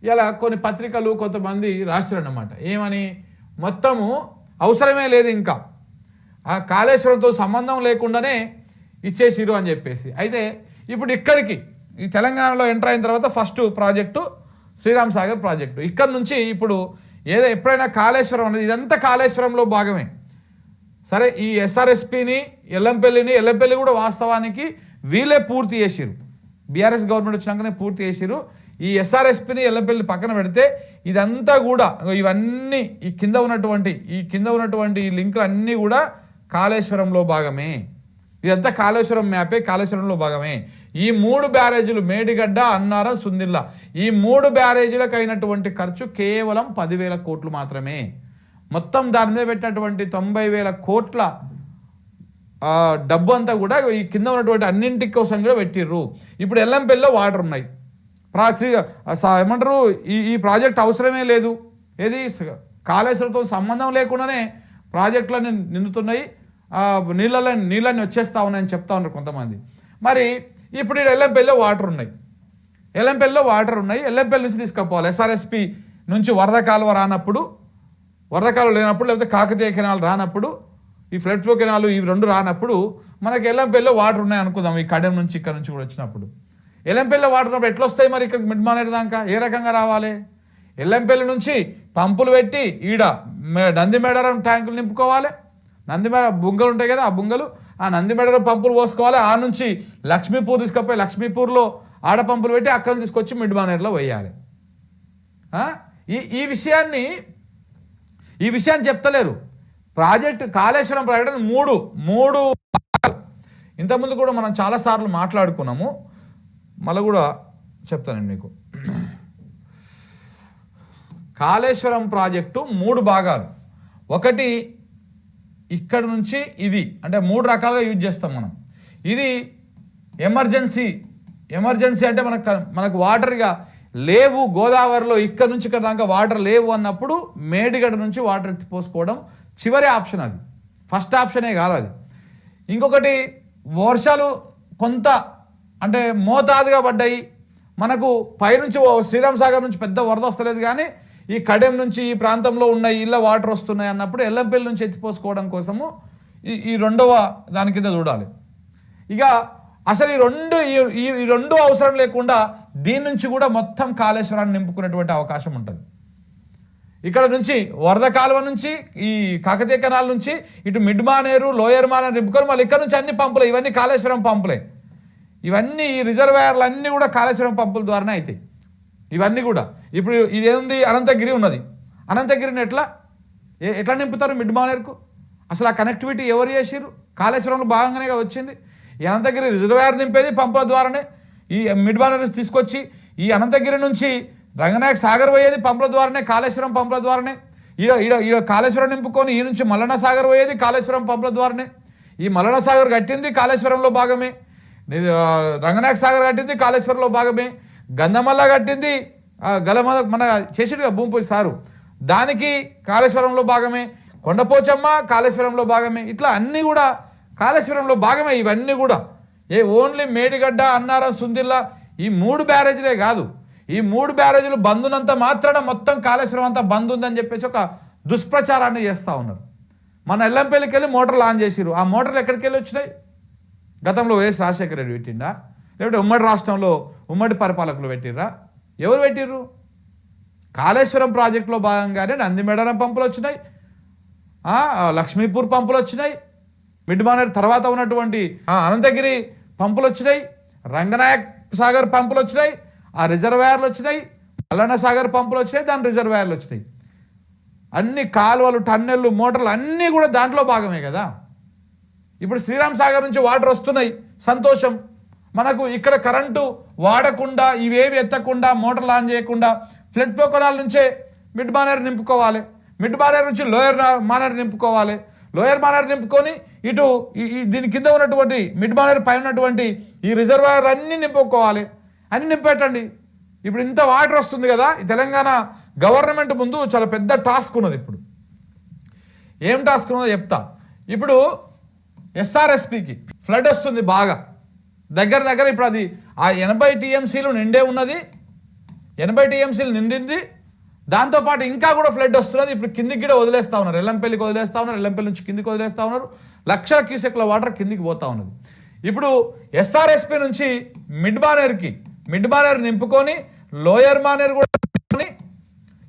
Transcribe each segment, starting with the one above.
ఇలా కొన్ని పత్రికలు కొంతమంది రాశారన్నమాట. ఏమని? మొత్తము అవసరమే లేదు, ఇంకా ఆ కాళేశ్వరంతో సంబంధం లేకుండానే ఇచ్చేసిరు అని చెప్పేసి. అయితే ఇప్పుడు ఇక్కడికి ఈ తెలంగాణలో ఎంటర్ అయిన తర్వాత first project Sriram Sagar project. ఇక్కడ నుంచి ఇప్పుడు ఎప్పుడైనా కాళేశ్వరం అనేది ఇదంతా కాళేశ్వరంలో భాగమే. సరే, ఈ ఎస్ఆర్ఎస్పిని ఎల్లంపల్లి కూడా వాస్తవానికి వీళ్ళే పూర్తి చేసిరు. బీఆర్ఎస్ గవర్నమెంట్ వచ్చినాకనే పూర్తి చేసిరు. ఈ ఎస్ఆర్ఎస్పిని ఎల్లంపల్లి పక్కన పెడితే ఇదంతా కూడా ఇవన్నీ ఈ కింద ఉన్నటువంటి ఈ లింకులు అన్నీ కూడా కాళేశ్వరంలో భాగమే. ఇదంతా కాళేశ్వరం మ్యాపే, కాళేశ్వరంలో భాగమే. ఈ 3 బ్యారేజీలు మేడిగడ్డ, అన్నారం, సుందిల్లా, ఈ 3 బ్యారేజీలకు అయినటువంటి ఖర్చు కేవలం 10,000 కోట్లు మాత్రమే. మొత్తం దాని మీద పెట్టినటువంటి 90,000 కోట్ల డబ్బు అంతా కూడా ఈ కింద ఉన్నటువంటి అన్నింటి కోసం కూడా పెట్టిర్రు. ఇప్పుడు ఎల్లంపల్లిలో వాటర్ ఉన్నాయి. ఏమంటారు, ఈ ప్రాజెక్ట్ అవసరమే లేదు. ఏది కాళేశ్వరంతో సంబంధం లేకుండానే ప్రాజెక్టులన్నీ నిండుతున్నాయి, నీళ్ళన్నీ వచ్చేస్తా ఉన్నాయని చెప్తా ఉన్నారు కొంతమంది. మరి ఇప్పుడు ఎల్లంపల్లిలో వాటర్ ఉన్నాయి. ఎల్లంపల్లి నుంచి తీసుకుపోవాలి. ఎస్ఆర్ఎస్పి నుంచి వరద కాలువ లేనప్పుడు, లేకపోతే కాకతీయ కెనాల్ రానప్పుడు, ఈ ఫ్లడ్ ఫ్లో కెనాల్ ఈ 2 రానప్పుడు మనకి ఎల్లంపల్లిలో వాటర్ ఉన్నాయి అనుకుందాం. ఈ కడెం నుంచి ఇక్కడ నుంచి కూడా వచ్చినప్పుడు ఎల్లంపల్లిలో వాటర్ ఉన్నప్పుడు ఎట్లా వస్తాయి మరి? ఇక్కడ మిడ్ మానేరు దాకా ఏ రకంగా రావాలి? ఎల్లంపల్లి నుంచి పంపులు పెట్టి ఈడ నందిమేడారం ట్యాంకులు నింపుకోవాలి. నందిమేడ బుంగలు ఉంటాయి కదా, ఆ నందిమేడారం పంపులు పోసుకోవాలి. ఆ నుంచి లక్ష్మీపూర్ తీసుకుపోయి లక్ష్మీపూర్లో ఆడ పంపులు పెట్టి అక్కడ తీసుకొచ్చి మిడ్ మానేరులో వేయాలి. ఈ విషయాన్ని చెప్తలేరు. ప్రాజెక్టు కాళేశ్వరం ప్రాజెక్టు మూడు ఇంతకుముందు కూడా మనం చాలాసార్లు మాట్లాడుకున్నాము. మళ్ళీ కూడా చెప్తానండి మీకు. కాళేశ్వరం ప్రాజెక్టు 3 భాగాలు. ఒకటి ఇక్కడ నుంచి ఇది, అంటే 3 రకాలుగా యూజ్ చేస్తాం మనం. ఇది ఎమర్జెన్సీ అంటే మనకు వాటర్గా లేవు, గోదావరిలో ఇక్కడ నుంచి ఇక్కడ దాకా వాటర్ లేవు అన్నప్పుడు మేడిగడ్డ నుంచి వాటర్ పోసుకోవడం చివరి ఆప్షన్. అది ఫస్ట్ ఆప్షనే కాదు అది. ఇంకొకటి వర్షాలు కొంత అంటే మోతాదుగా పడ్డాయి, మనకు పైనుంచి శ్రీరామ్ సాగర్ నుంచి పెద్ద వరద వస్తలేదు, కానీ ఈ కడెం నుంచి ఈ ప్రాంతంలో ఉన్న ఇళ్ళ వాటర్ వస్తున్నాయి అన్నప్పుడు ఎల్లంపల్లి నుంచి ఎత్తిపోసుకోవడం కోసము ఈ 2వ దాని కింద చూడాలి. ఇక అసలు ఈ రెండు అవసరం లేకుండా దీని నుంచి కూడా మొత్తం కాళేశ్వరాన్ని నింపుకునేటువంటి అవకాశం ఉంటుంది. ఇక్కడ నుంచి వరద కాలువ నుంచి ఈ కాకతీయ కెనాల్ నుంచి ఇటు మిడ్ మానేరు, లోయర్ మానేరు నింపుకొని మళ్ళీ ఇక్కడ నుంచి అన్ని పంపులే, ఇవన్నీ కాళేశ్వరం పంపులే. ఇవన్నీ ఈ రిజర్వాయర్లు అన్నీ కూడా కాళేశ్వరం పంపుల ద్వారానే అవుతాయి. ఇవన్నీ కూడా ఇప్పుడు ఇదేంది, అనంతగిరి ఉన్నది. అనంతగిరిని ఎట్లా నింపుతారు మిడ్ మానేరుకు? అసలు ఆ కనెక్టివిటీ ఎవరు చేసిరు? కాళేశ్వరంలో భాగంగానే వచ్చింది. ఈ అనంతగిరి రిజర్వాయర్ నింపేది పంపుల ద్వారానే. ఈ మిడ్ మానేరు తీసుకొచ్చి ఈ అనంతగిరి నుంచి రంగనాయక సాగర్ పోయేది పంపుల ద్వారానే, కాళేశ్వరం పంపుల ద్వారానే. ఈడ కాళేశ్వరం నింపుకొని ఈ నుంచి మల్లన్న సాగర్ పోయేది కాళేశ్వరం పంపుల ద్వారానే. ఈ మల్లన్న సాగర్ కట్టింది కాళేశ్వరంలో భాగమే, రంగనాయక సాగర్ కట్టింది కాళేశ్వరంలో భాగమే, గంధమల్ల కట్టింది మన చేసిడుగా భూమిపూజ సారు, దానికి కాళేశ్వరంలో భాగమే, కొండపోచమ్మ కాళేశ్వరంలో భాగమే. ఇట్లా అన్నీ కూడా కాళేశ్వరంలో భాగమే. ఇవన్నీ కూడా ఓన్లీ మేడిగడ్డ, అన్నారం, సుందిల్లా ఈ 3 బ్యారేజీలే కాదు. ఈ 3 బ్యారేజీలు బంద్ మాత్రాన మొత్తం కాళేశ్వరం అంతా బంద్ ఉందని చెప్పేసి ఒక దుష్ప్రచారాన్ని చేస్తూ ఉన్నారు. మన ఎల్లంపల్లికి వెళ్ళి మోటార్లు ఆన్ చేసిరు. ఆ మోటార్లు ఎక్కడికి వెళ్ళి వచ్చినాయి? గతంలో వైఎస్ రాజశేఖర రెడ్డి పెట్టిండా, లేకపోతే ఉమ్మడి రాష్ట్రంలో ఉమ్మడి పరిపాలకులు పెట్టిర్రా? ఎవరు పెట్టిర్రు? కాళేశ్వరం ప్రాజెక్టులో భాగంగానే నందిమేడారం పంపులు వచ్చినాయి, లక్ష్మీపూర్ పంపులు వచ్చినాయి, మిడ్ మానేరు తర్వాత ఉన్నటువంటి అనంతగిరి పంపులు వచ్చినాయి, రంగనాయక్ సాగర్ పంపులు వచ్చినాయి, ఆ రిజర్వాయర్లు వచ్చినాయి, మల్లన్న సాగర్ పంపులు వచ్చినాయి, దాని రిజర్వాయర్లు వచ్చినాయి. అన్ని కాలువలు, టన్నెళ్ళు, మోటార్లు అన్నీ కూడా దాంట్లో భాగమే కదా. ఇప్పుడు శ్రీరామ్ సాగర్ నుంచి వాటర్ వస్తున్నాయి, సంతోషం. మనకు ఇక్కడ కరెంటు వాడకుండా, ఇవేవి ఎత్తకుండా, మోటార్లు ఆన్ చేయకుండా ఫ్లడ్ ఫ్లో కెనాల్ నుంచే మిడ్ మానేరు నింపుకోవాలి, మిడ్ మానేరు నుంచి లోయర్ మానేరు నింపుకోవాలి, లోయర్ మానేరు నింపుకొని ఇటు దీని కింద ఉన్నటువంటి మిడ్ మానేరు పైన ఉన్నటువంటి ఈ రిజర్వాయర్ అన్నీ నింపుకోవాలి. అన్నీ నింపెట్టండి. ఇప్పుడు ఇంత వాటర్ వస్తుంది కదా. ఈ తెలంగాణ గవర్నమెంట్ ముందు చాలా పెద్ద టాస్క్ ఉన్నది. ఇప్పుడు ఏం టాస్క్ ఉన్నదో చెప్తా. ఇప్పుడు ఎస్ఆర్ఎస్పికి ఫ్లడ్ వస్తుంది బాగా, దగ్గర ఇప్పుడు అది ఆ 80 టీఎంసీలు నిండే ఉన్నది. 80 టీఎంసీలు నిండింది. దాంతోపాటు ఇంకా కూడా ఫ్లడ్ వస్తున్నది. ఇప్పుడు కిందికి కూడా వదిలేస్తూ ఉన్నారు, ఎల్లంపల్లికి వదిలేస్తూ ఉన్నారు, ఎల్లంపల్లి నుంచి కిందికి వదిలేస్తూ ఉన్నారు. లక్షల క్యూసెక్ల వాటర్ కిందికి పోతూ ఉన్నది. ఇప్పుడు ఎస్ఆర్ఎస్పీ నుంచి మిడ్ బానేరు నింపుకొని లోయర్ మానేరు కూడా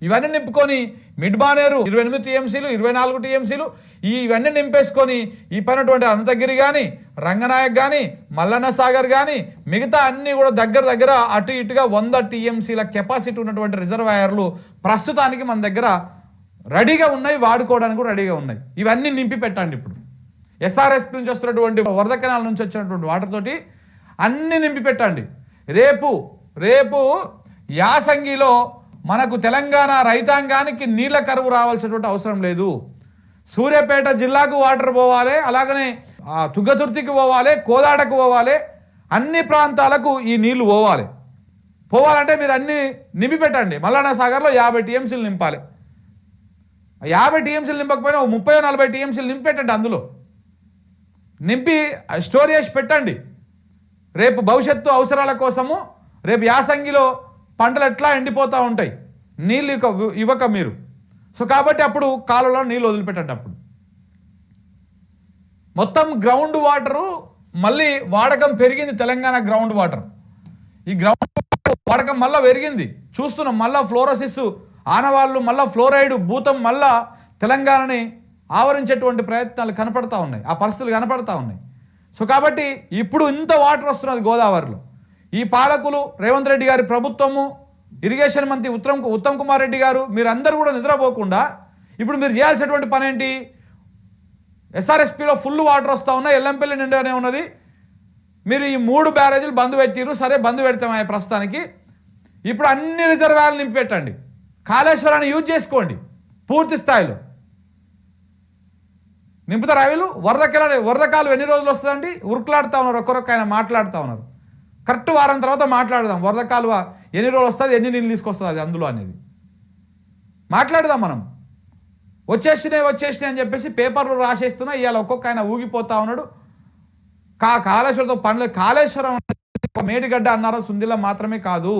ఇవన్నీ నింపుకొని మిడ్ బానేరు 28 టీఎంసీలు 24 టీఎంసీలు ఇవన్నీ నింపేసుకొని ఈ పైనటువంటి అనంతగిరి కానీ రంగనాయక్ కానీ మల్లన్న సాగర్ కానీ మిగతా అన్నీ కూడా దగ్గర అటు ఇటుగా 100 టీఎంసీల కెపాసిటీ ఉన్నటువంటి రిజర్వాయర్లు ప్రస్తుతానికి మన దగ్గర రెడీగా ఉన్నాయి, వాడుకోవడానికి కూడా రెడీగా ఉన్నాయి. ఇవన్నీ నింపి పెట్టండి. ఇప్పుడు ఎస్ఆర్ఎస్పీ నుంచి వస్తున్నటువంటి వరద కెనాల్ నుంచి వచ్చినటువంటి వాటర్ తోటి అన్ని నింపి పెట్టండి. రేపు యాసంగిలో మనకు తెలంగాణ రైతాంగానికి నీళ్ల కరువు రావాల్సినటువంటి అవసరం లేదు. సూర్యాపేట జిల్లాకు వాటర్ పోవాలి, అలాగనే తుంగతుర్తికి పోవాలి, కోదాడకు పోవాలి, అన్ని ప్రాంతాలకు ఈ నీళ్లు పోవాలంటే మీరు అన్ని నింపి పెట్టండి. మల్లన్న సాగర్లో 50 టీఎంసీలు నింపాలి. 50 టీఎంసీలు నింపకపోయినా 30-40 టీఎంసీలు నింపి పెట్టండి. అందులో నింపి స్టోర్ చేసి పెట్టండి. రేపు భవిష్యత్తు అవసరాల కోసము రేపు యాసంగిలో పంటలు ఎట్లా ఎండిపోతూ ఉంటాయి నీళ్ళు ఇవ్వక మీరు. సో కాబట్టి అప్పుడు కాలువలో నీళ్ళు వదిలిపెట్టండి. అప్పుడు మొత్తం గ్రౌండ్ వాటరు మళ్ళీ వాడకం పెరిగింది. తెలంగాణ గ్రౌండ్ వాటర్, ఈ గ్రౌండ్ వాడకం మళ్ళీ పెరిగింది. చూస్తున్నాం మళ్ళీ ఫ్లోరోసిస్ ఆనవాళ్ళు, మళ్ళీ ఫ్లోరైడ్ భూతం మళ్ళా తెలంగాణని ఆవరించేటువంటి ప్రయత్నాలు కనపడతా ఉన్నాయి, ఆ పరిస్థితులు కనపడతా ఉన్నాయి. సో కాబట్టి ఇప్పుడు ఇంత వాటర్ వస్తున్నది గోదావరిలో. ఈ పాలకులు రేవంత్ రెడ్డి గారి ప్రభుత్వము, ఇరిగేషన్ మంత్రి ఉత్తమ్ కుమార్ రెడ్డి గారు మీరందరూ కూడా నిద్రపోకుండా ఇప్పుడు మీరు చేయాల్సినటువంటి పని ఏంటి? ఎస్ఆర్ఎస్పీలో ఫుల్ వాటర్ వస్తూ ఉన్నాయి, ఎల్లంపల్లి నిండానే ఉన్నది. మీరు ఈ 3 బ్యారేజీలు బంద్ పెట్టిరు, సరే బంద్ పెడతాం ప్రస్తుతానికి. ఇప్పుడు అన్ని రిజర్వాయర్లు నింపి పెట్టండి. కాళేశ్వరాన్ని యూజ్ చేసుకోండి పూర్తి స్థాయిలో. నింపుతారు వీళ్ళు. వరద కాలం ఎన్ని రోజులు వస్తుందండి? ఉరుకులాడుతూ ఉన్నారు, ఒక్కొక్క ఆయన మాట్లాడుతూ ఉన్నారు. కరెక్ట్ వారం తర్వాత మాట్లాడదాం వరద కాలువ ఎన్ని రోజులు వస్తుంది, ఎన్ని నీళ్ళు తీసుకొస్తుంది అది అందులో అనేది మాట్లాడదాం మనం. వచ్చేసినాయి అని చెప్పేసి పేపర్లు రాసేస్తున్నా ఇవాళ ఒక్కొక్క ఆయన ఊగిపోతా ఉన్నాడు. కాళేశ్వరంతో పనులు. కాళేశ్వరం మేడిగడ్డ అన్నారా సుందిలా మాత్రమే కాదు,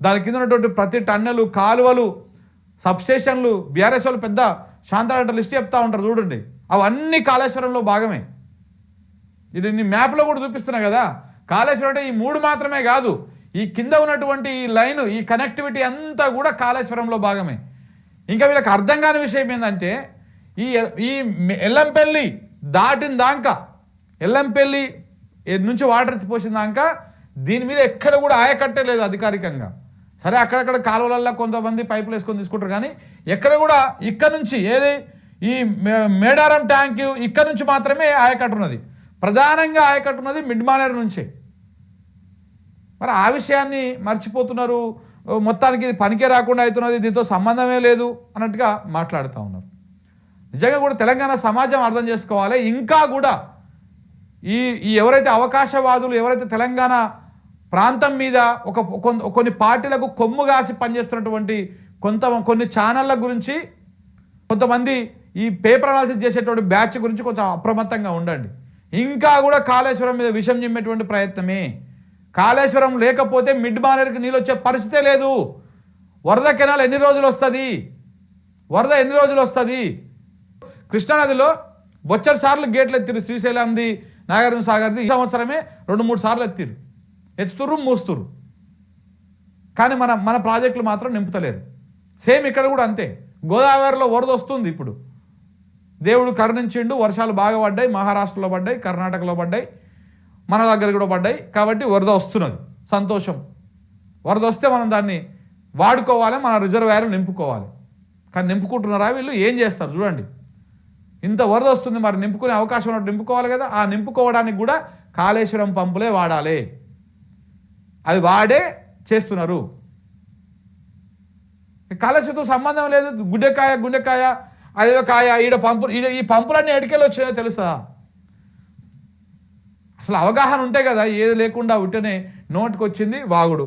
దాని కింద ఉన్నటువంటి ప్రతి టన్నెలు, కాలువలు, సబ్స్టేషన్లు, బీఆర్ఎస్ వాళ్ళు పెద్ద శాంతాడ లిస్ట్ చెప్తా ఉంటారు చూడండి, అవన్నీ కాళేశ్వరంలో భాగమే. ఇది నీ మ్యాప్లో కూడా చూపిస్తున్నా కదా. కాళేశ్వరం అంటే ఈ 3 మాత్రమే కాదు, ఈ కింద ఉన్నటువంటి ఈ లైన్, ఈ కనెక్టివిటీ అంతా కూడా కాళేశ్వరంలో భాగమే. ఇంకా వీళ్ళకి అర్థం కాని విషయం ఏంటంటే ఈ ఎల్లంపల్లి దాటిన దాకా, ఎల్లంపల్లి నుంచి వాటర్ పోసిన దాకా దీని మీద ఎక్కడ కూడా ఆయకట్టే లేదు అధికారికంగా. సరే అక్కడక్కడ కాలువలల్లో కొంతమంది పైపులు వేసుకొని తీసుకుంటారు, కానీ ఎక్కడ కూడా ఇక్కడ నుంచి ఈ మేడారం ట్యాంక్ ఇక్కడ నుంచి మాత్రమే ఆయకట్టు ఉన్నది. ప్రధానంగా ఆయకట్టు ఉన్నది మిడ్ మానేరు నుంచే. మరి ఆ విషయాన్ని మర్చిపోతున్నారు. మొత్తానికి ఇది పనికే రాకుండా అవుతున్నది, దీంతో సంబంధమే లేదు అన్నట్టుగా మాట్లాడుతూ ఉన్నారు. నిజంగా కూడా తెలంగాణ సమాజం అర్థం చేసుకోవాలి. ఇంకా కూడా ఈ ఎవరైతే అవకాశవాదులు, ఎవరైతే తెలంగాణ ప్రాంతం మీద కొన్ని పార్టీలకు కొమ్ము కాసి పనిచేస్తున్నటువంటి కొన్ని ఛానళ్ళ గురించి, కొంతమంది ఈ పేపర్ అనాలిసిస్ చేసేటువంటి బ్యాచ్ గురించి కొంచెం అప్రమత్తంగా ఉండండి. ఇంకా కూడా కాళేశ్వరం మీద విషం చిమ్మేటువంటి ప్రయత్నమే. కాళేశ్వరం లేకపోతే మిడ్ మానేరుకి నీళ్ళు వచ్చే పరిస్థితే లేదు. వరద కెనాల్ ఎన్ని రోజులు వస్తుంది? కృష్ణానదిలో బొచ్చర్ సార్లు గేట్లు ఎత్తిరు. శ్రీశైలంది, నాగార్జున సాగర్ది ఈ సంవత్సరమే 2-3 సార్లు ఎత్తుతురు, మూస్తురు. కానీ మన ప్రాజెక్టులు మాత్రం నింపుతలేరు. సేమ్ ఇక్కడ కూడా అంతే. గోదావరిలో వరద వస్తుంది. ఇప్పుడు దేవుడు కరుణించిండు, వర్షాలు బాగా పడ్డాయి, మహారాష్ట్రలో పడ్డాయి, కర్ణాటకలో పడ్డాయి, మన దగ్గర కూడా పడ్డాయి. కాబట్టి వరద వస్తున్నది, సంతోషం. వరద వస్తే మనం దాన్ని వాడుకోవాలి, మన రిజర్వాయర్లు నింపుకోవాలి. కానీ నింపుకుంటున్నారా వీళ్ళు? ఏం చేస్తారు చూడండి. ఇంత వరద వస్తుంది, మరి నింపుకునే అవకాశం ఉన్నట్టు నింపుకోవాలి కదా. ఆ నింపుకోవడానికి కూడా కాళేశ్వరం పంపులే వాడాలి. అది వాడే చేస్తున్నారు. కాళేశ్వరంతో సంబంధం లేదు. గుండెకాయ అదేదో కాయ ఈ పంపులన్నీ ఎడికెళ్ళి వచ్చినాయో తెలుసా? అసలు అవగాహన ఉంటే కదా, ఏది లేకుండా ఉంటేనే నోటికి వచ్చింది వాగుడు.